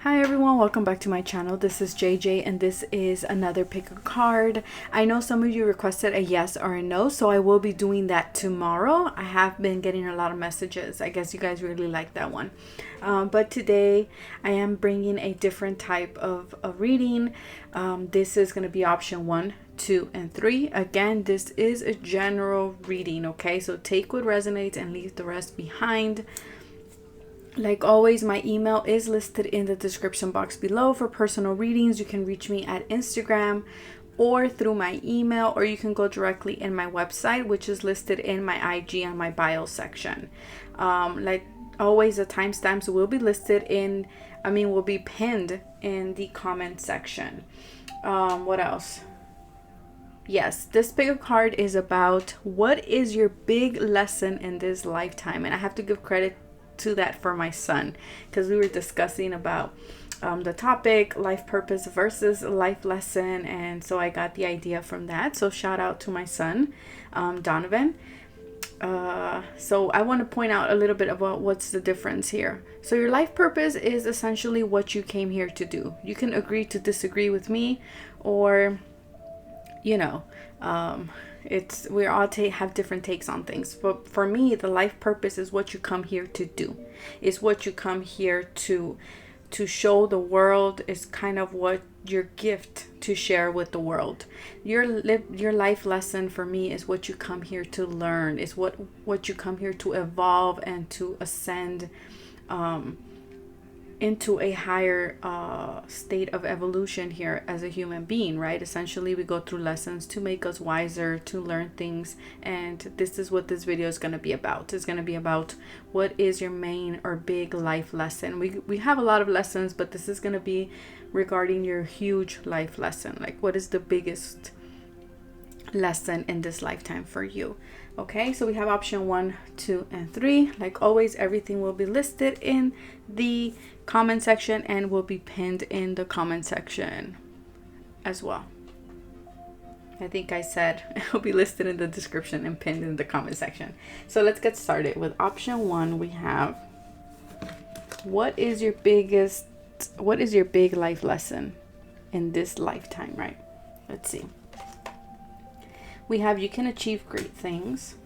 Hi everyone, welcome back to my channel. This is JJ and this is another pick a card. I know some of you requested a yes or a no, so I will be doing that tomorrow. I have been getting a lot of messages. I guess you guys really like that one. But today I am bringing a different type of reading. This is going to be option 1, 2, and 3. Again, this is a general reading, okay? So take what resonates and leave the rest behind. Like always, my email is listed in the description box below for personal readings. You can reach me at Instagram or through my email, or you can go directly in my website, which is listed in my IG and my bio section. Like always, the timestamps will be will be pinned in the comment section. What else? Yes, this big card is about what is your big lesson in this lifetime. And I have to give credit to that for my son, because we were discussing about the topic life purpose versus life lesson, and so I got the idea from that. So shout out to my son, Donovan. So I want to point out a little bit about what's the difference here. So your life purpose is essentially what you came here to do. You can agree to disagree with me, or we all have different takes on things. But for me, the life purpose is what you come here to do. It's what you come here to show the world. Is kind of what your gift to share with the world. Your life lesson for me is what you come here to learn. Is what you come here to evolve and to ascend into a higher state of evolution here as a human being, right? Essentially, we go through lessons to make us wiser, to learn things, and this is what this video is going to be about. It's going to be about what is your main or big life lesson. We have a lot of lessons, but this is going to be regarding your huge life lesson. Like, what is the biggest lesson in this lifetime for you? Okay, so we have option 1, 2, and 3. Like always, everything will be listed in the comment section and will be pinned in the comment section as well. I think I said it will be listed in the description and pinned in the comment section. So let's get started with option 1. We have, what is your big life lesson in this lifetime, right? Let's see. We have, you can achieve great things.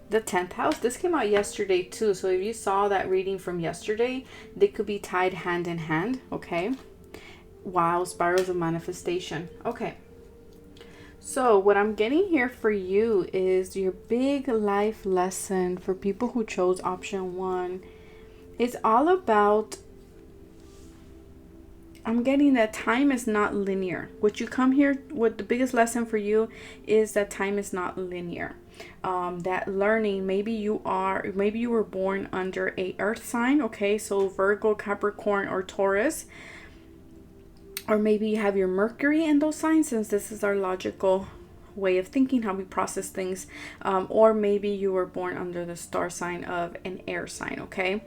The 10th house. This came out yesterday too. So if you saw that reading from yesterday, they could be tied hand in hand. Okay. Wow. Spirals of manifestation. Okay. So what I'm getting here for you is your big life lesson for people who chose option 1. It's all about, I'm getting that time is not linear. What you come here, what the biggest lesson for you is that time is not linear. That learning, maybe you were born under a earth sign, okay? So Virgo, Capricorn, or Taurus. Or maybe you have your Mercury in those signs, since this is our logical way of thinking, how we process things. Or maybe you were born under the star sign of an air sign, okay?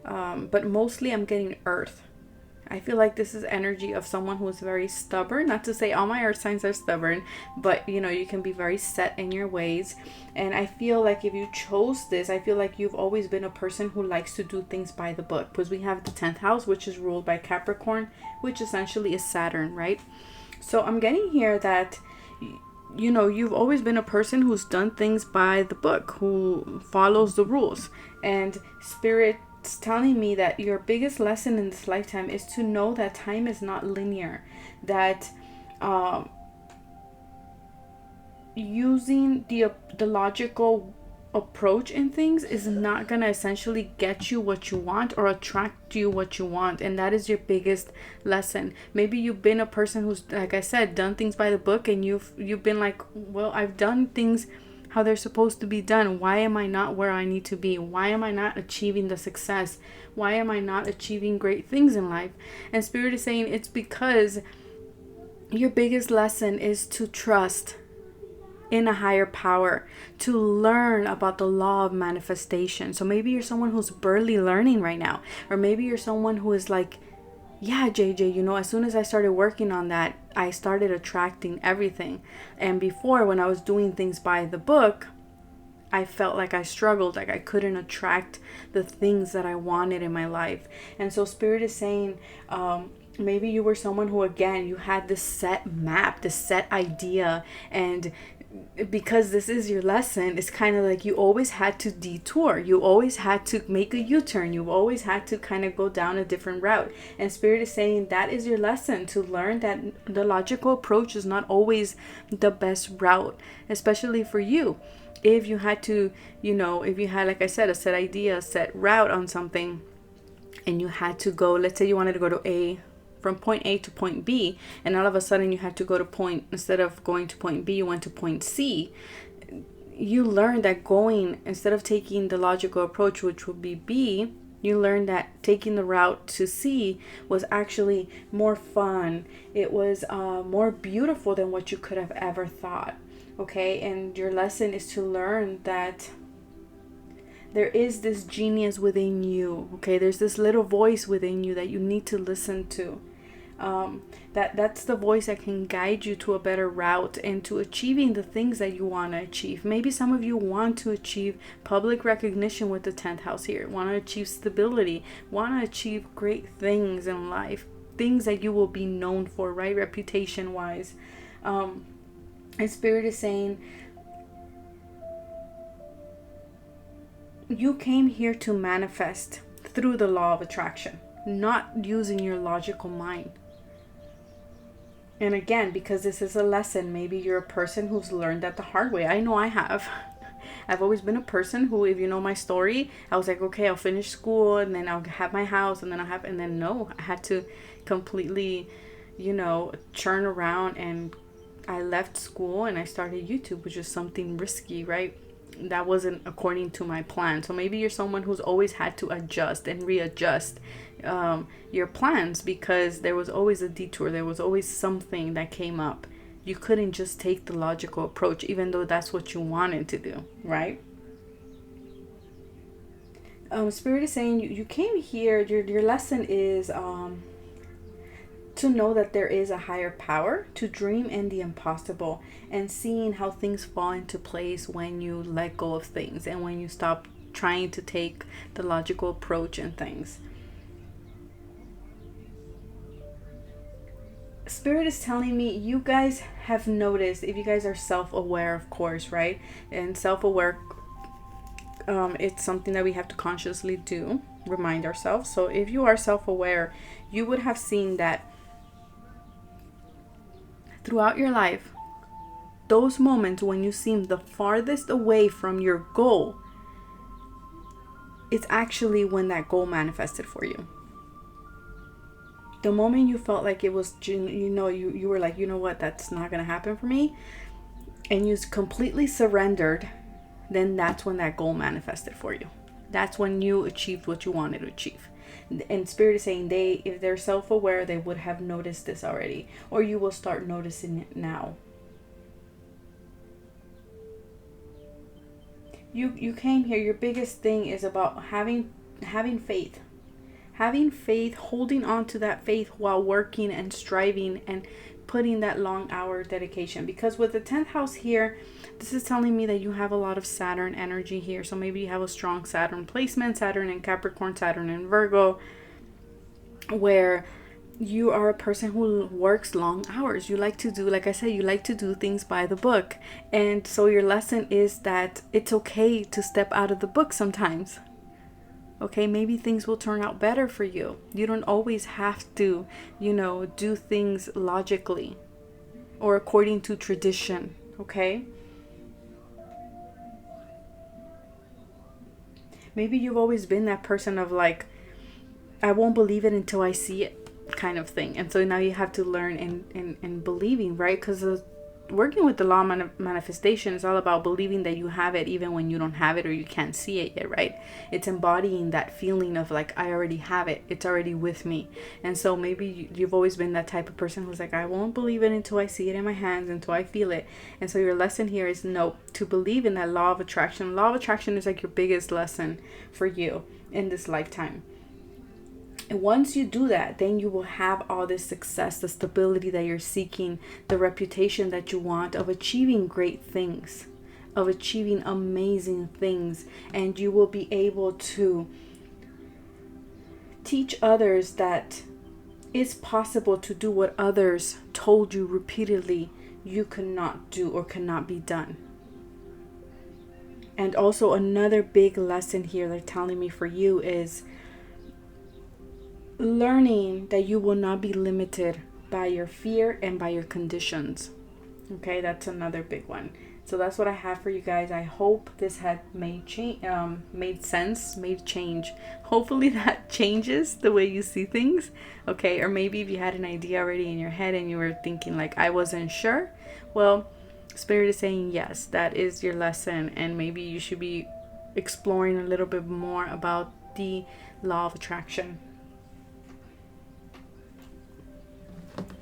But mostly I'm getting earth. I feel like this is energy of someone who is very stubborn. Not to say all my earth signs are stubborn, but you can be very set in your ways. And I feel like if you chose this, I feel like you've always been a person who likes to do things by the book, because we have the 10th house, which is ruled by Capricorn, which essentially is Saturn, right? So I'm getting here that you've always been a person who's done things by the book, who follows the rules. And Spirit, it's telling me that your biggest lesson in this lifetime is to know that time is not linear, that using the logical approach in things is not going to essentially get you what you want or attract you what you want. And that is your biggest lesson. Maybe you've been a person who's, like I said, done things by the book, and you've been like, well, I've done things how they're supposed to be done. Why am I not where I need to be? Why am I not achieving the success? Why am I not achieving great things in life? And Spirit is saying it's because your biggest lesson is to trust in a higher power, to learn about the law of manifestation. So maybe you're someone who's barely learning right now, or maybe you're someone who is like, yeah, JJ, as soon as I started working on that, I started attracting everything. And before, when I was doing things by the book, I felt like I struggled, like I couldn't attract the things that I wanted in my life. And so Spirit is saying, maybe you were someone who, again, you had this set map, this set idea, and because this is your lesson, it's kind of like you always had to detour, you always had to make a U-turn, you always had to kind of go down a different route. And Spirit is saying that is your lesson, to learn that the logical approach is not always the best route, especially for you. If you had to, if you had, like I said, a set idea, a set route on something, and you had to go, let's say you wanted to go to from point A to point B, and all of a sudden you had to go to instead of going to point B, you went to point C. You learned that instead of taking the logical approach, which would be B, you learned that taking the route to C was actually more fun. It was more beautiful than what you could have ever thought. Okay, and your lesson is to learn that there is this genius within you. Okay, there's this little voice within you that you need to listen to. That's the voice that can guide you to a better route and to achieving the things that you want to achieve. Maybe some of you want to achieve public recognition with the 10th house here, want to achieve stability, want to achieve great things in life, things that you will be known for, right? Reputation wise. And Spirit is saying, you came here to manifest through the law of attraction, not using your logical mind. And again, because this is a lesson, maybe you're a person who's learned that the hard way. I know I have. I've always been a person who, if you know my story, I was like, okay, I'll finish school and then I'll have my house and then no, I had to completely, churn around, and I left school and I started YouTube, which is something risky, right? That wasn't according to my plan. So maybe you're someone who's always had to adjust and readjust your plans, because there was always a detour, there was always something that came up. You couldn't just take the logical approach, even though that's what you wanted to do, right? Spirit is saying you came here, your lesson is to know that there is a higher power, to dream in the impossible, and seeing how things fall into place when you let go of things and when you stop trying to take the logical approach in things. Spirit is telling me you guys have noticed, if you guys are self-aware, of course, right? And self-aware, it's something that we have to consciously do, remind ourselves. So if you are self-aware, you would have seen that throughout your life, those moments when you seem the farthest away from your goal, it's actually when that goal manifested for you. The moment you felt like it was, you were like, you know what, that's not going to happen for me, and you completely surrendered, then that's when that goal manifested for you. That's when you achieved what you wanted to achieve. And Spirit is saying if they're self-aware, they would have noticed this already, or you will start noticing it now. You came here, your biggest thing is about having faith. Having faith, holding on to that faith while working and striving and putting that long hour dedication. Because with the 10th house here, this is telling me that you have a lot of Saturn energy here. So maybe you have a strong Saturn placement, Saturn in Capricorn, Saturn in Virgo, where you are a person who works long hours. You like to do, like I said, you like to do things by the book. And so your lesson is that it's okay to step out of the book sometimes. Okay, maybe things will turn out better for you. You don't always have to, do things logically or according to tradition, okay? Maybe you've always been that person of like, I won't believe it until I see it kind of thing. And so now you have to learn in believing, right? Because working with the law of manifestation is all about believing that you have it even when you don't have it or you can't see it yet, right? It's embodying that feeling of like, I already have it. It's already with me. And so maybe you've always been that type of person who's like, I won't believe it until I see it in my hands, until I feel it. And so your lesson here is to believe in that law of attraction. Law of attraction is like your biggest lesson for you in this lifetime. And once you do that, then you will have all this success, the stability that you're seeking, the reputation that you want of achieving great things, of achieving amazing things, and you will be able to teach others that it's possible to do what others told you repeatedly you could not do or cannot be done. And also another big lesson here they're telling me for you is learning that you will not be limited by your fear and by your conditions. Okay, that's another big one. So that's what I have for you guys. I hope this had made sense, made change. Hopefully that changes the way you see things. Okay, or maybe if you had an idea already in your head and you were thinking like, I wasn't sure. Well, Spirit is saying yes, that is your lesson, and maybe you should be exploring a little bit more about the law of attraction.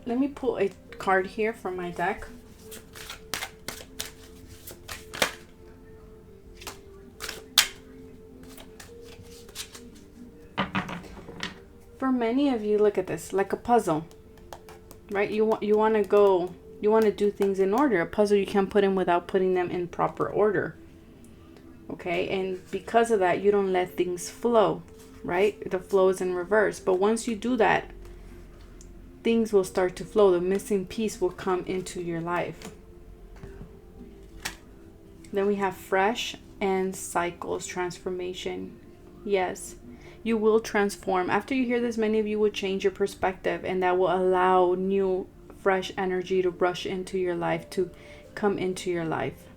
Let me pull a card here from my deck. For many of you, look at this, like a puzzle, right? You want to do things in order. A puzzle you can't put in without putting them in proper order. Okay, and because of that, you don't let things flow, right? The flow is in reverse. But once you do that, things will start to flow. The missing piece will come into your life. Then we have fresh and cycles, transformation. Yes, you will transform. After you hear this, many of you will change your perspective, and that will allow new, fresh energy to rush into your life, to come into your life.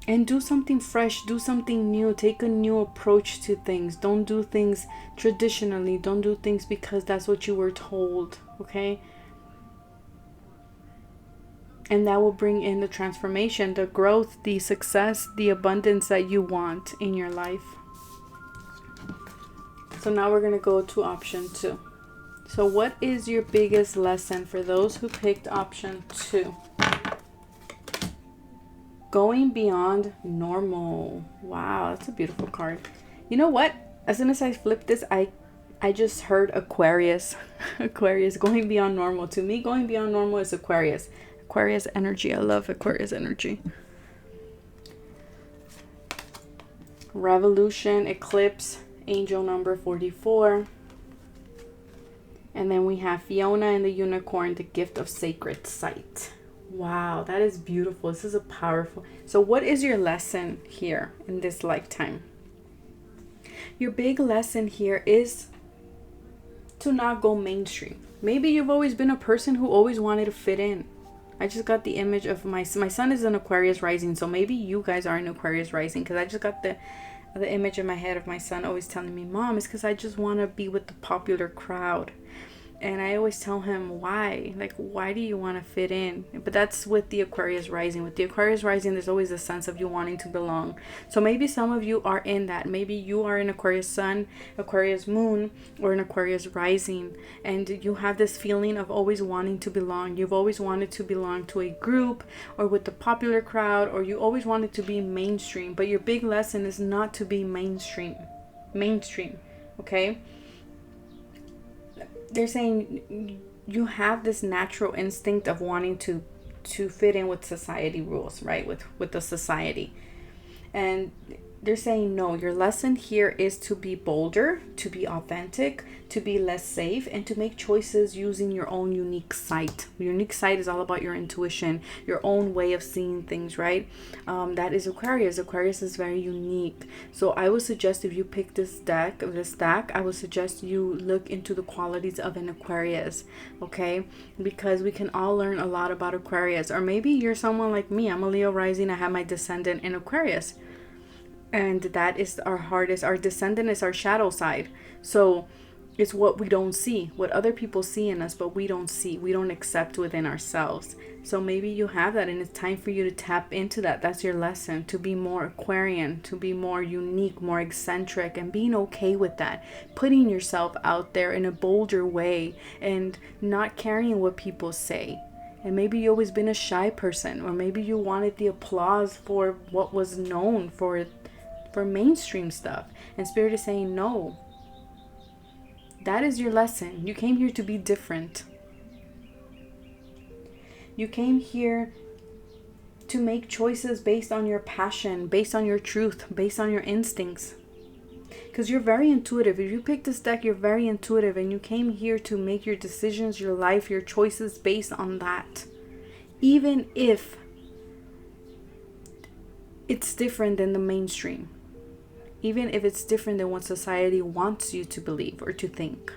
And do something fresh, do something new, take a new approach to things. Don't do things traditionally. Don't do things because that's what you were told, okay? And that will bring in the transformation, the growth, the success, the abundance that you want in your life. So now we're going to go to option 2. So what is your biggest lesson for those who picked option 2? Going beyond normal. Wow, that's a beautiful card. You know what? As soon as I flipped this, I just heard Aquarius. Aquarius, going beyond normal. To me, going beyond normal is Aquarius. Aquarius energy. I love Aquarius energy. Revolution, eclipse, angel number 44. And then we have Fiona and the unicorn, the gift of sacred sight. Wow, that is beautiful. This is a powerful. So what is your lesson here in this lifetime? Your big lesson here is to not go mainstream. Maybe you've always been a person who always wanted to fit in. I just got the image of my son is an Aquarius rising, so maybe you guys are an Aquarius rising, because I just got the image in my head of my son always telling me, Mom, it's because I just want to be with the popular crowd. And I always tell him, why? Like, why do you want to fit in? But that's with the Aquarius rising. With the Aquarius rising, there's always a sense of you wanting to belong. So maybe some of you are in that. Maybe you are an Aquarius sun, Aquarius moon, or an Aquarius rising. And you have this feeling of always wanting to belong. You've always wanted to belong to a group or with the popular crowd, or you always wanted to be mainstream. But your big lesson is not to be mainstream. Okay? They're saying you have this natural instinct of wanting to fit in with society rules, right? With the society. And they're saying, no, your lesson here is to be bolder, to be authentic, to be less safe, and to make choices using your own unique sight. Your unique sight is all about your intuition, your own way of seeing things, right? That is Aquarius. Aquarius is very unique. So I would suggest, if you pick this stack, I would suggest you look into the qualities of an Aquarius, okay? Because we can all learn a lot about Aquarius. Or maybe you're someone like me. I'm a Leo rising. I have my descendant in Aquarius. And that is our hardest. Our descendant is our shadow side. So it's what we don't see, what other people see in us, but we don't see, we don't accept within ourselves. So maybe you have that, and it's time for you to tap into that. That's your lesson, to be more Aquarian, to be more unique, more eccentric, and being okay with that. Putting yourself out there in a bolder way and not caring what people say. And maybe you've always been a shy person, or maybe you wanted the applause for what was known for mainstream stuff. And Spirit is saying, no. That is your lesson. You came here to be different. You came here to make choices based on your passion, based on your truth, based on your instincts. Because you're very intuitive. If you pick this deck, you're very intuitive, and you came here to make your decisions, your life, your choices based on that. Even if it's different than the mainstream. Even if it's different than what society wants you to believe or to think.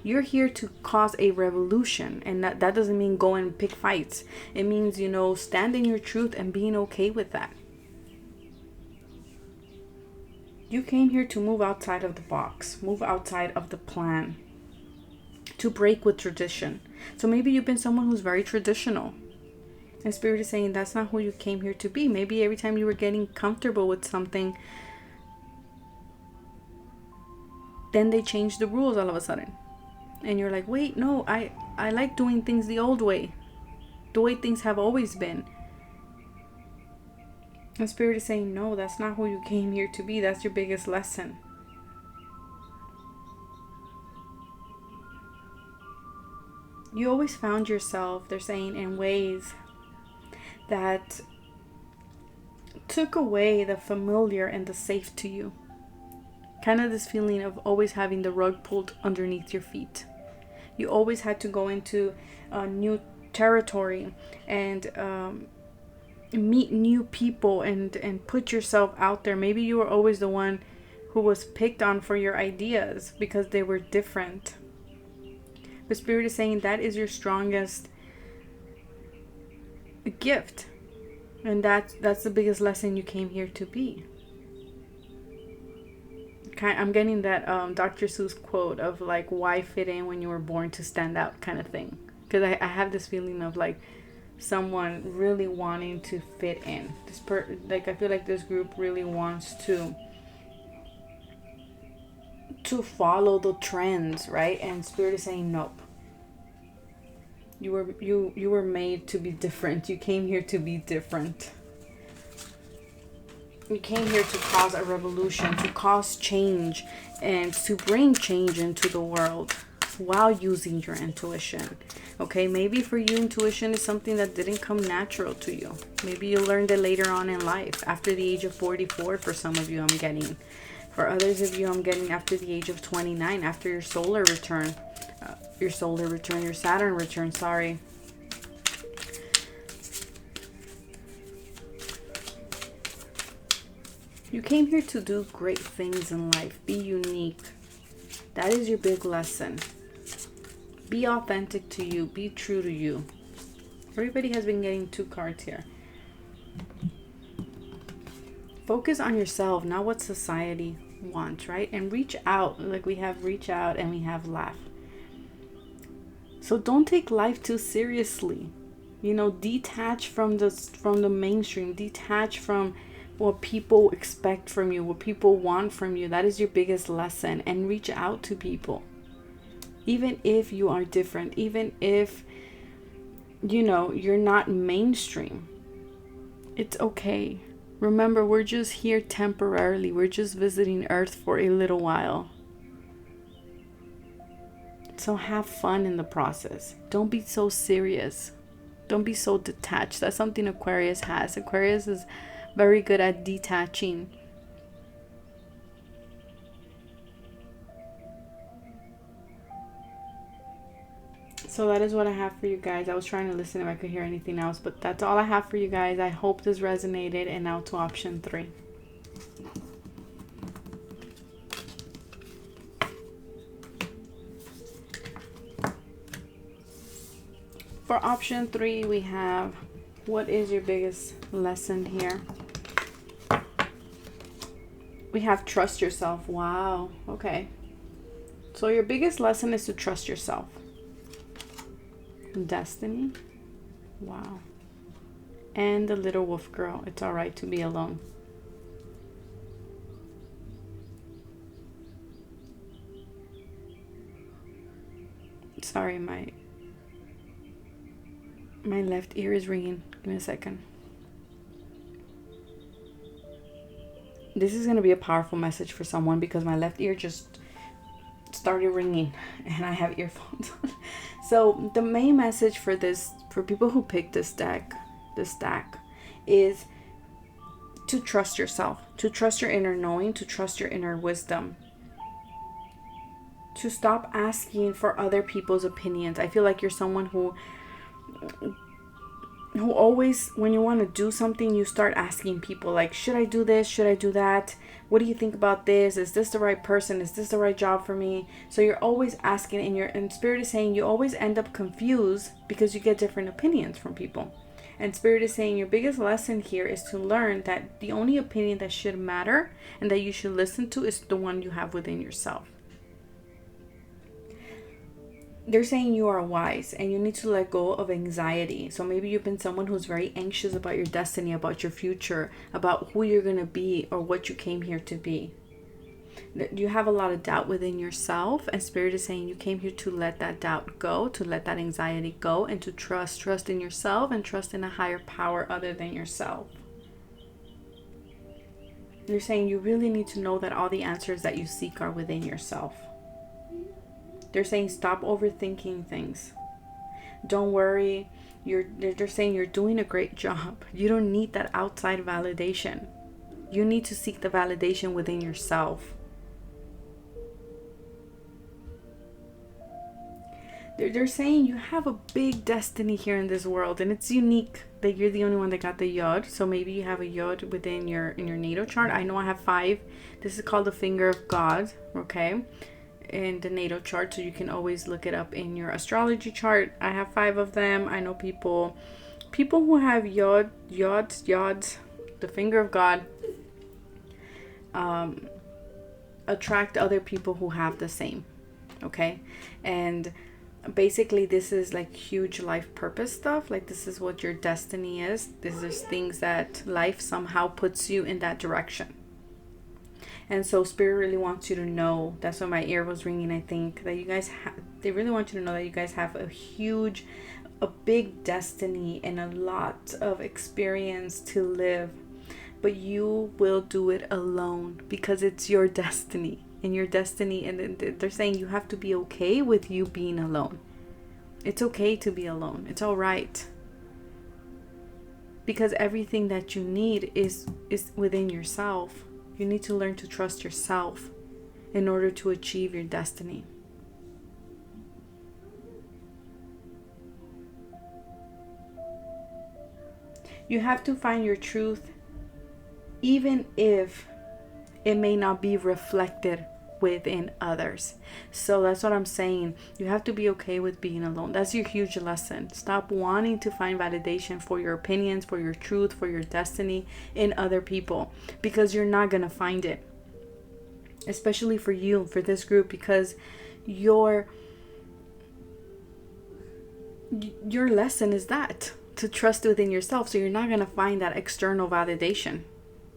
You're here to cause a revolution, and that doesn't mean go and pick fights. It means, stand in your truth and being okay with that. You came here to move outside of the box, move outside of the plan, to break with tradition. So maybe you've been someone who's very traditional. And Spirit is saying that's not who you came here to be. Maybe every time you were getting comfortable with something, then they changed the rules all of a sudden. And you're like, wait, no, I like doing things the old way. The way things have always been. And Spirit is saying, no, that's not who you came here to be. That's your biggest lesson. You always found yourself, they're saying, in ways that took away the familiar and the safe to you. Kind of this feeling of always having the rug pulled underneath your feet. You always had to go into a new territory and meet new people and put yourself out there. Maybe you were always the one who was picked on for your ideas because they were different. But Spirit is saying that is your strongest gift. And that's the biggest lesson you came here to be. I'm getting that Dr. Seuss quote of like, why fit in when you were born to stand out kind of thing. Because I have this feeling of like someone really wanting to fit in. I feel like this group really wants to follow the trends, right? And Spirit is saying nope. You were made to be different. You came here to be different. You came here to cause a revolution, to cause change, and to bring change into the world while using your intuition. Okay, maybe for you, intuition is something that didn't come natural to you. Maybe you learned it later on in life, after the age of 44 for some of you, I'm getting. For others of you, I'm getting after the age of 29, after your solar return. Your Saturn return, sorry. You came here to do great things in life. Be unique. That is your big lesson. Be authentic to you. Be true to you. Everybody has been getting 2 cards here. Focus on yourself, not what society wants, right? And reach out. Like we have reach out and we have laugh. So don't take life too seriously. Detach from the mainstream. Detach from what people expect from you, what people want from you. That is your biggest lesson. And reach out to people. Even if you are different. Even if, you're not mainstream. It's okay. Remember, we're just here temporarily. We're just visiting Earth for a little while. So have fun in the process. Don't be so serious. Don't be so detached. That's something Aquarius has. Aquarius is very good at detaching. So that is what I have for you guys. I was trying to listen if I could hear anything else, but that's all I have for you guys. I hope this resonated. And now to option 3. For option 3, we have, what is your biggest lesson here? We have trust yourself. Wow. Okay. So your biggest lesson is to trust yourself. Destiny. Wow. And the little wolf girl. It's all right to be alone. Sorry, my left ear is ringing. Give me a second. This is going to be a powerful message for someone because my left ear just started ringing and I have earphones on. So the main message for for people who pick this stack, is to trust yourself, to trust your inner knowing, to trust your inner wisdom, to stop asking for other people's opinions. I feel like you're someone who always, when you want to do something, you start asking people like, should I do this? Should I do that? What do you think about this? Is this the right person? Is this the right job for me? So you're always asking, and Spirit is saying you always end up confused because you get different opinions from people. And Spirit is saying your biggest lesson here is to learn that the only opinion that should matter and that you should listen to is the one you have within yourself. They're saying you are wise and you need to let go of anxiety. So maybe you've been someone who's very anxious about your destiny, about your future, about who you're going to be or what you came here to be. You have a lot of doubt within yourself, and Spirit is saying you came here to let that doubt go, to let that anxiety go, and to trust in yourself and trust in a higher power other than yourself. They're saying you really need to know that all the answers that you seek are within yourself. They're saying stop overthinking things. Don't worry. They're saying you're doing a great job. You don't need that outside validation. You need to seek the validation within yourself. They're saying you have a big destiny here in this world, and it's unique that you're the only one that got the yod. So maybe you have a yod within your natal chart. I know I have 5. This is called the finger of God, okay? In the natal chart, so you can always look it up in your astrology chart. I have 5 of them. I know people who have yods, the finger of God, attract other people who have the same, okay? And basically this is like huge life purpose stuff. Like this is what your destiny is. This is things that life somehow puts you in that direction. And so Spirit really wants you to know, that's why my ear was ringing, I think, that you guys they really want you to know that you guys have a big destiny and a lot of experience to live. But you will do it alone because it's your destiny. And your destiny, and they're saying you have to be okay with you being alone. It's okay to be alone. It's all right. Because everything that you need is within yourself. You need to learn to trust yourself in order to achieve your destiny. You have to find your truth, even if it may not be reflected within others. So that's what I'm saying. You have to be okay with being alone. That's your huge lesson. Stop wanting to find validation for your opinions, for your truth, for your destiny in other people, because you're not going to find it. Especially for you, for this group, because your lesson is that to trust within yourself. So you're not going to find that external validation.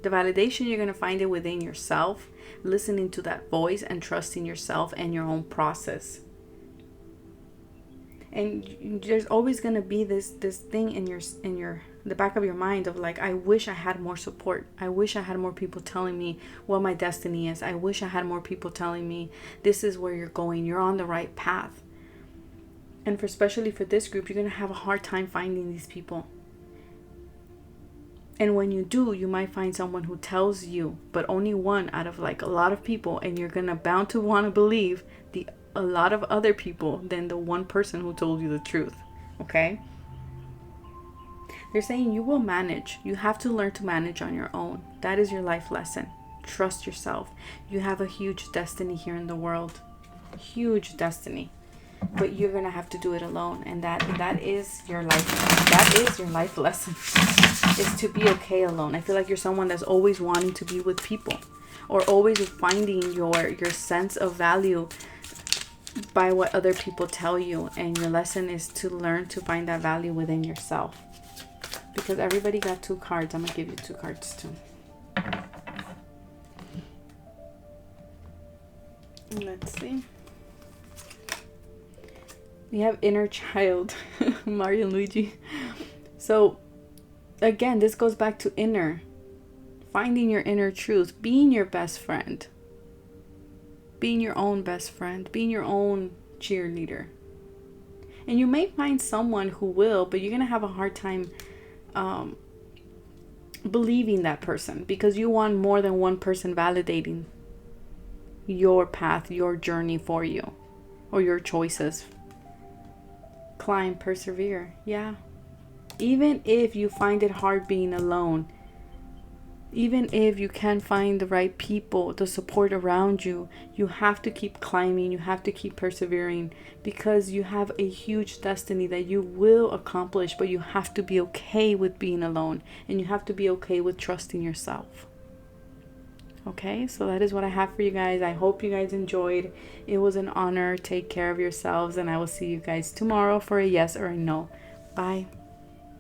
The validation, you're going to find it within yourself, listening to that voice and trusting yourself and your own process. And there's always going to be this thing in the back of your mind of like, I wish I had more support. I wish I had more people telling me what my destiny is. I wish I had more people telling me this is where you're going. You're on the right path. And especially for this group, you're going to have a hard time finding these people. And when you do, you might find someone who tells you, but only one out of like a lot of people, and you're gonna bound to want to believe a lot of other people than the one person who told you the truth. Okay? They're saying you will manage. You have to learn to manage on your own. That is your life lesson. Trust yourself. You have a huge destiny here in the world. Huge destiny. But you're gonna have to do it alone, and that is your life. That is your life lesson. Is to be okay alone. I feel like you're someone that's always wanting to be with people, or always finding your sense of value by what other people tell you. And your lesson is to learn to find that value within yourself. Because everybody got 2 cards. I'm gonna give you 2 cards too. Let's see. We have inner child, Mario and Luigi. So again, this goes back to inner. Finding your inner truth. Being your best friend. Being your own best friend. Being your own cheerleader. And you may find someone who will, but you're going to have a hard time believing that person, because you want more than one person validating your path, your journey for you, or your choices. Climb, persevere. Yeah. Even if you find it hard being alone, even if you can't find the right people, the support around you, you have to keep climbing. You have to keep persevering, because you have a huge destiny that you will accomplish, but you have to be okay with being alone, and you have to be okay with trusting yourself. Okay, so that is what I have for you guys. I hope you guys enjoyed. It was an honor. Take care of yourselves, and I will see you guys tomorrow for a yes or a no. Bye.